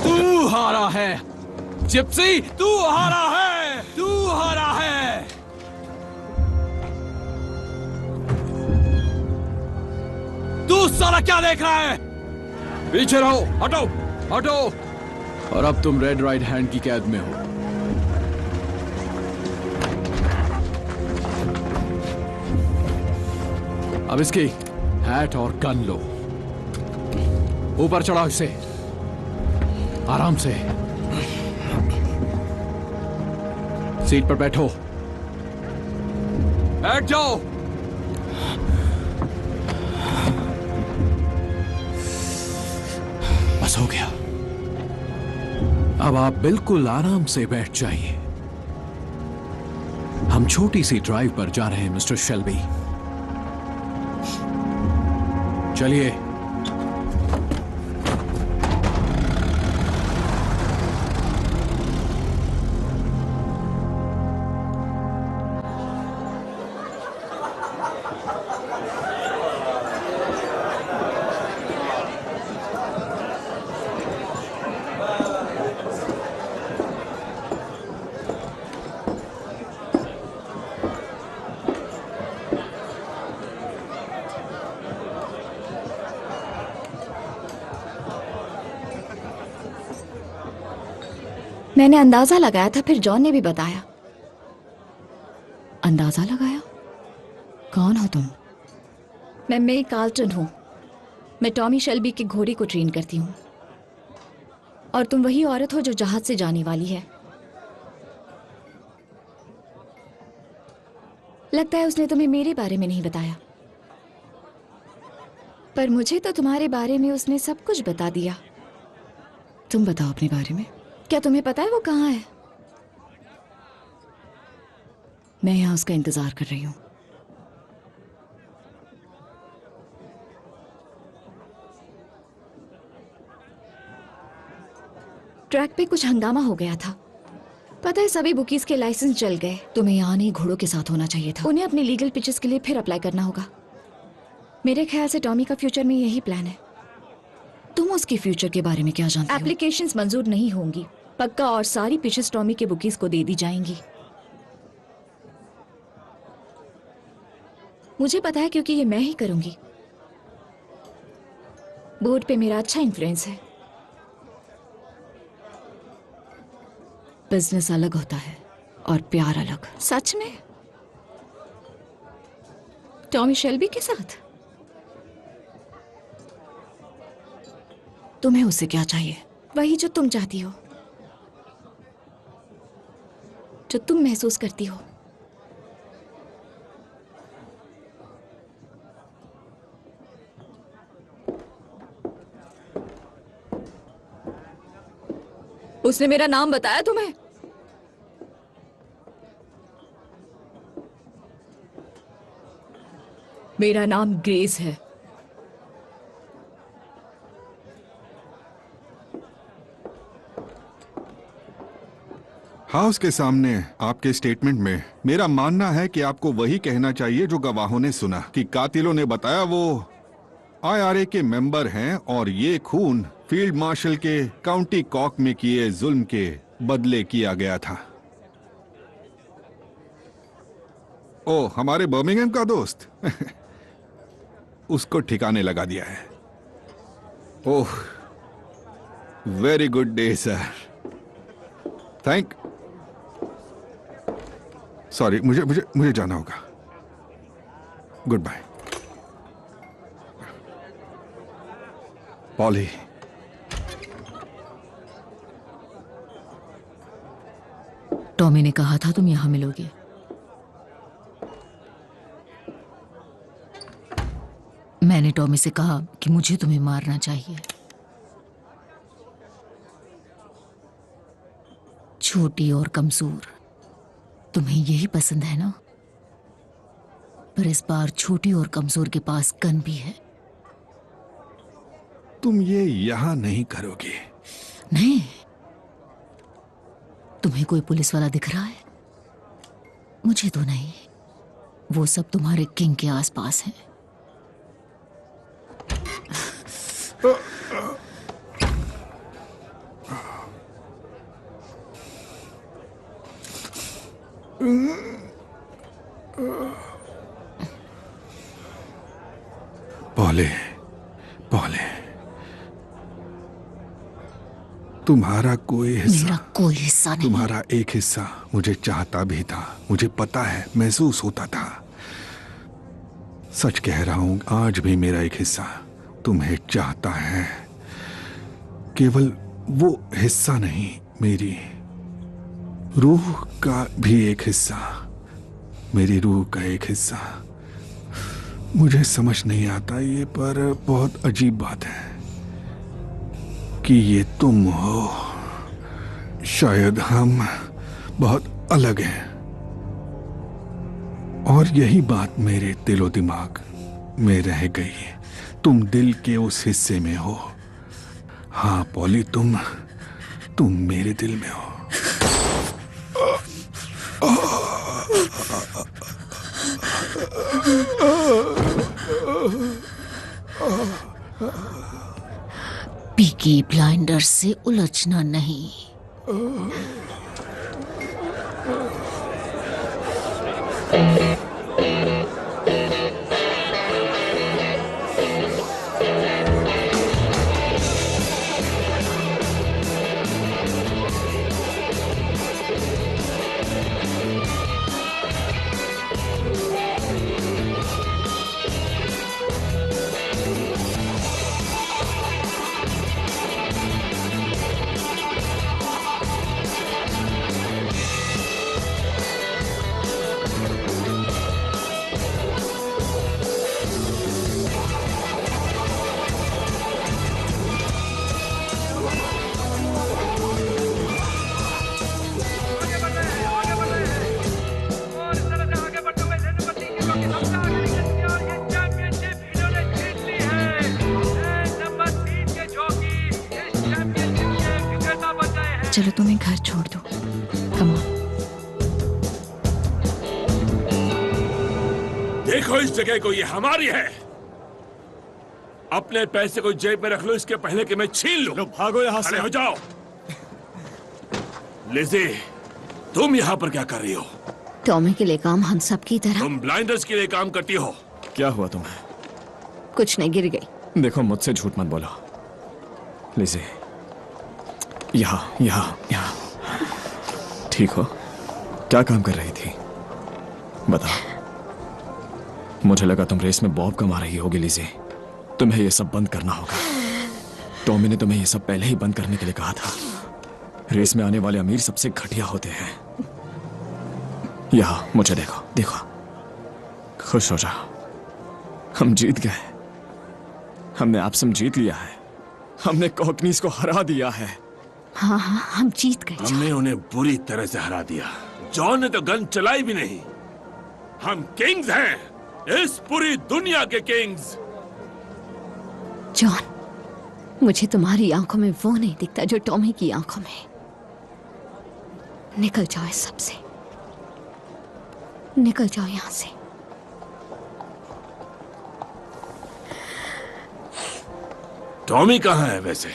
तू हारा है जिप्सी, तू हारा है, तू हारा है। तू साला क्या देख रहा है? पीछे रहो, हटो हटो। और अब तुम रेड राइट हैंड की कैद में हो। अब इसकी हैट और गन लो, ऊपर चढ़ाओ इसे आराम से। सीट पर बैठो, बैठ जाओ। बस हो गया, अब आप बिल्कुल आराम से बैठ जाइए। हम छोटी सी ड्राइव पर जा रहे हैं मिस्टर शेल्बी। चलिए। मैंने अंदाजा लगाया था, फिर जॉन ने भी बताया। अंदाजा लगाया? कौन हो तुम? मैं मे कार्ल्टन हूं। मैं टॉमी शेल्बी के घोड़े को ट्रेन करती हूं। और तुम वही औरत हो जो जहाज से जाने वाली है। लगता है उसने तुम्हें मेरे बारे में नहीं बताया, पर मुझे तो तुम्हारे बारे में उसने सब कुछ बता दिया। तुम बताओ अपने बारे में। क्या तुम्हें पता है वो कहाँ है? मैं यहां उसका इंतजार कर रही हूं। ट्रैक पे कुछ हंगामा हो गया था। पता है, सभी बुकीज के लाइसेंस जल गए। तुम्हें यहाँ नहीं, घोड़ों के साथ होना चाहिए था। उन्हें अपनी लीगल पिचेस के लिए फिर अप्लाई करना होगा। मेरे ख्याल से टॉमी का फ्यूचर में यही प्लान है। तुम उसके फ्यूचर के बारे में क्या जानते हो? एप्लीकेशंस मंजूर नहीं होंगी पक्का, और सारी पिचेस टॉमी के बुकीज को दे दी जाएंगी। मुझे पता है क्योंकि ये मैं ही करूंगी। बोर्ड पे मेरा अच्छा इन्फ्लुएंस है। बिजनेस अलग होता है और प्यार अलग। सच में? टॉमी शेल्बी के साथ? तुम्हें उससे क्या चाहिए? वही जो तुम चाहती हो, जो तुम महसूस करती हो। उसने मेरा नाम बताया तुम्हें? मेरा नाम ग्रेस है। हाउस के सामने आपके स्टेटमेंट में मेरा मानना है कि आपको वही कहना चाहिए जो गवाहों ने सुना, कि कातिलों ने बताया वो IRA के मेंबर हैं और ये खून फील्ड मार्शल के काउंटी कॉक में किए जुल्म के बदले किया गया था। ओ, हमारे बर्मिंघम का दोस्त उसको ठिकाने लगा दिया है। Oh, very good day sir. Sorry, मुझे जाना होगा। Good bye. पॉली, टॉमी ने कहा था तुम यहां मिलोगे। मैंने टॉमी से कहा कि मुझे तुम्हें मारना चाहिए। छोटी और कमजोर, तुम्हें यही पसंद है ना? पर इस बार छोटी और कमजोर के पास गन भी है। तुम ये यहां नहीं करोगे। नहीं। तुम्हें कोई पुलिस वाला दिख रहा है? मुझे तो नहीं। वो सब तुम्हारे किंग के आसपास हैं। पॉले, तुम्हारा कोई हिस्सा, मेरा कोई हिस्सा नहीं। तुम्हारा एक हिस्सा मुझे चाहता भी था। मुझे पता है, महसूस होता था। सच कह रहा हूं, आज भी मेरा एक हिस्सा तुम्हें चाहता है। केवल वो हिस्सा नहीं, मेरी रूह का भी एक हिस्सा, मेरी रूह का एक हिस्सा। मुझे समझ नहीं आता ये, पर बहुत अजीब बात है कि ये तुम हो। शायद हम बहुत अलग हैं, और यही बात मेरे दिलो दिमाग में रह गई। तुम दिल के उस हिस्से में हो। हाँ पॉली, तुम मेरे दिल में हो। पीकी ब्लाइंडर्स से उलझना नहीं। चलो तुम्हें घर छोड़ दो। Come on. देखो इस जगह को, ये हमारी है। अपने पैसे को जेब में रख लो, इसके पहले कि मैं छीन लूं। लो भागो यहाँ से। खड़े हो जाओ। लिज़ी, तुम यहाँ पर क्या कर रही हो? टॉमी के लिए काम, हम सब की तरह। तुम ब्लाइंडर्स के लिए काम करती हो। क्या हुआ तुम्हें? कुछ नहीं, गिर गई। देखो, मुझसे झूठ मत बोलो। लिज़ी, यहाँ ठीक हो? क्या काम कर रही थी बताओ। मुझे लगा तुम रेस में बॉब कमा रही होगी। लिज़ी, तुम्हें यह सब बंद करना होगा। टॉमी ने तुम्हें यह सब पहले ही बंद करने के लिए कहा था। रेस में आने वाले अमीर सबसे घटिया होते हैं। यहाँ मुझे देखो, खुश हो जाओ। हम जीत गए। हमने एप्सम जीत लिया है। हमने कॉकनीज को हरा दिया है। हाँ हाँ, हम जीत गए। हमने उन्हें बुरी तरह से हरा दिया। जॉन ने तो गन चलाई भी नहीं। हम किंग्स हैं, इस पूरी दुनिया के किंग्स। जॉन, मुझे तुम्हारी आंखों में वो नहीं दिखता जो टॉमी की आंखों में। निकल जाओ इस सब से, निकल जाओ यहां से। टॉमी कहाँ है वैसे?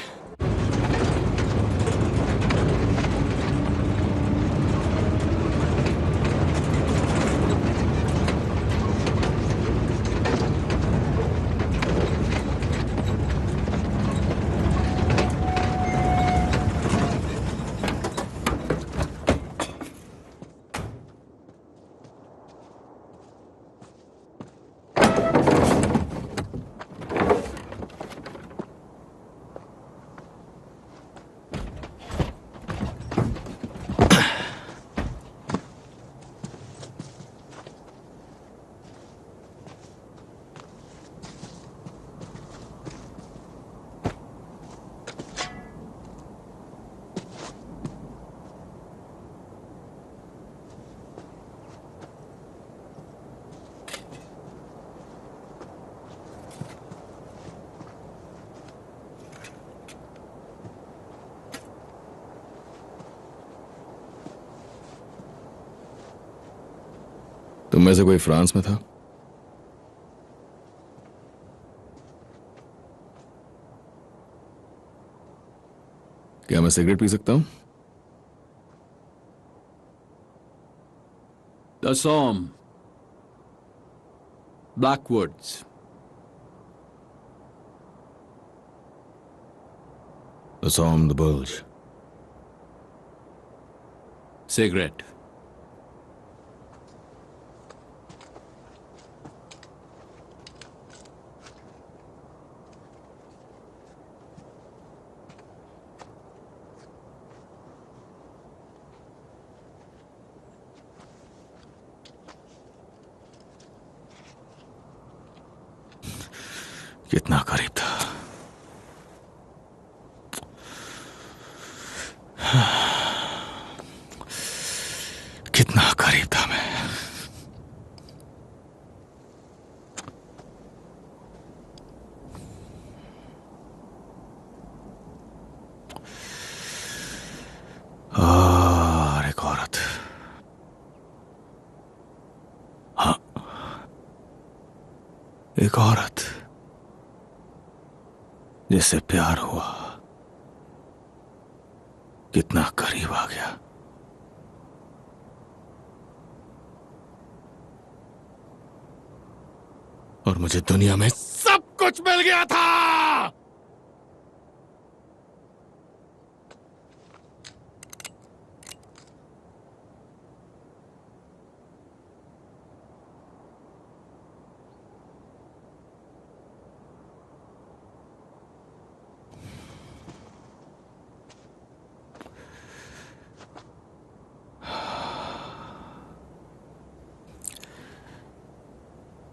तुम में से कोई फ्रांस में था? क्या मैं सिगरेट पी सकता हूं? The Somme, Blackwoods. The Somme, the Bulge. Cigarette. कितना करीब था। कितना करीब था मैं। और एक औरत। हाँ, एक औरत जिससे प्यार हुआ। कितना करीब आ गया। और मुझे दुनिया में सब कुछ मिल गया था।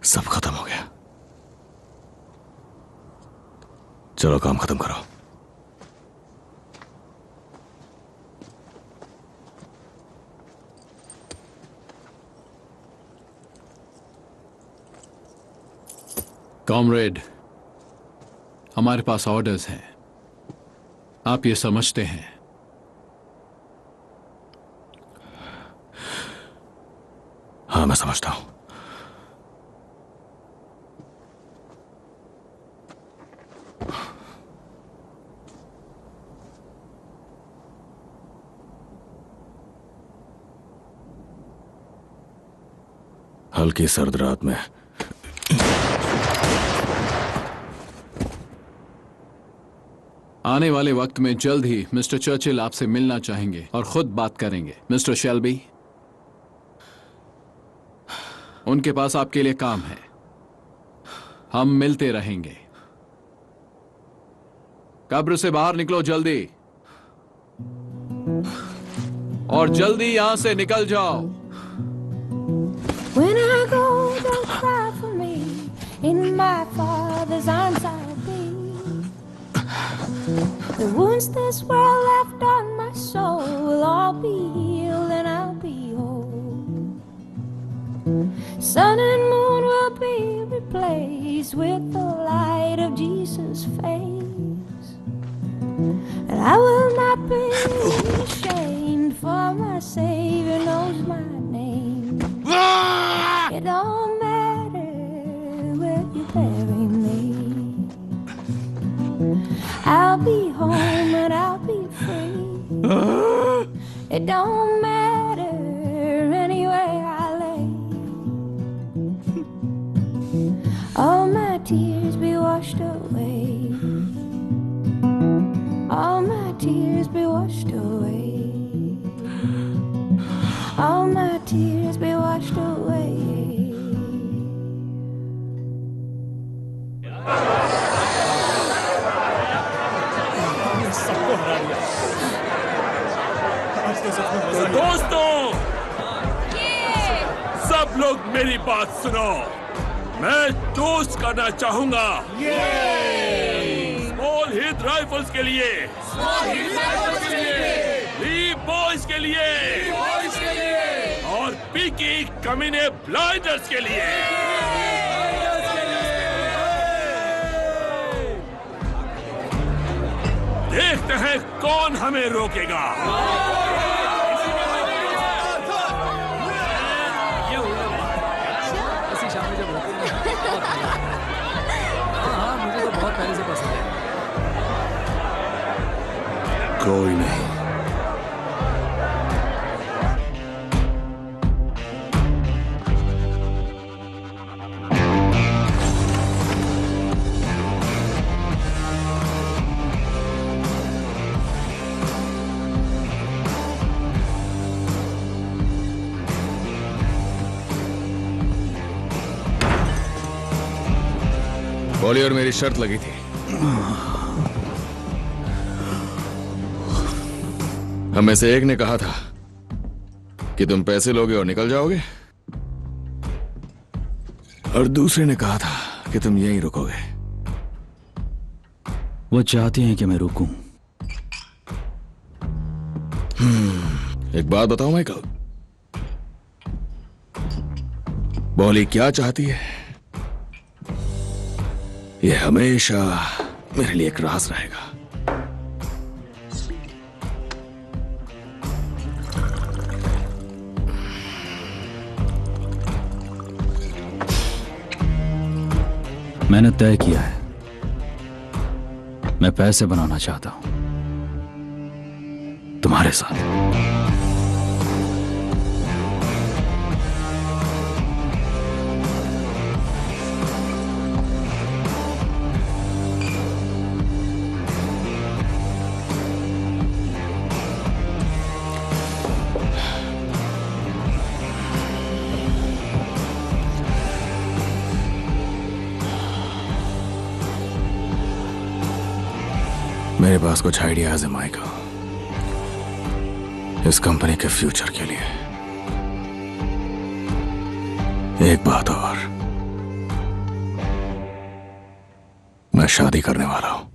सब खत्म हो गया। चलो काम खत्म करो। कॉमरेड, हमारे पास ऑर्डर्स हैं, आप ये समझते हैं। हाँ, मैं समझता हूं। हल्की सर्द रात में आने वाले वक्त में जल्द ही मिस्टर चर्चिल आपसे मिलना चाहेंगे और खुद बात करेंगे। मिस्टर शेल्बी, उनके पास आपके लिए काम है। हम मिलते रहेंगे। कब्र से बाहर निकलो जल्दी, और जल्दी यहां से निकल जाओ। When I go, don't cry for me. In my Father's arms I'll be. The wounds this world left on my soul will all be healed and I'll be whole. Sun and moon will be replaced with the light of Jesus' face. And I will not be ashamed, for my Savior knows my name. It don't matter where you bury me, I'll be home and I'll be free. It don't matter anywhere I lay. All my tears be washed away. All my tears be washed away. All my tears be washed away. तो दोस्तों, सब लोग मेरी बात सुनो। मैं toast करना चाहूंगा स्मॉल हिट राइफल्स के लिए, ली बॉयज के लिए और पीकी कमीने ब्लाइंडर्स के लिए। देखते हैं कौन हमें रोकेगा। मुझे तो बहुत पहले से पसंद है। कोई नहीं। बोली और मेरी शर्त लगी थी। हमें से एक ने कहा था कि तुम पैसे लोगे और निकल जाओगे, और दूसरे ने कहा था कि तुम यहीं रुकोगे। वो चाहते हैं कि मैं रुकूं। एक बात बताओ माइकल, बॉली क्या चाहती है ये हमेशा मेरे लिए एक राज रहेगा। मैंने तय किया है, मैं पैसे बनाना चाहता हूं तुम्हारे साथ। मेरे पास कुछ आइडियाज है माइकल, इस कंपनी के फ्यूचर के लिए। एक बात और, मैं शादी करने वाला हूं।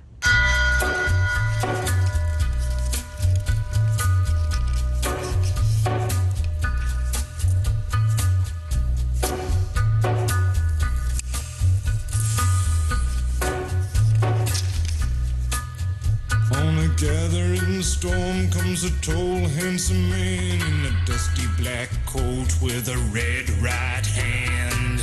Gathering storm comes a tall, handsome man in a dusty black coat with a red right hand.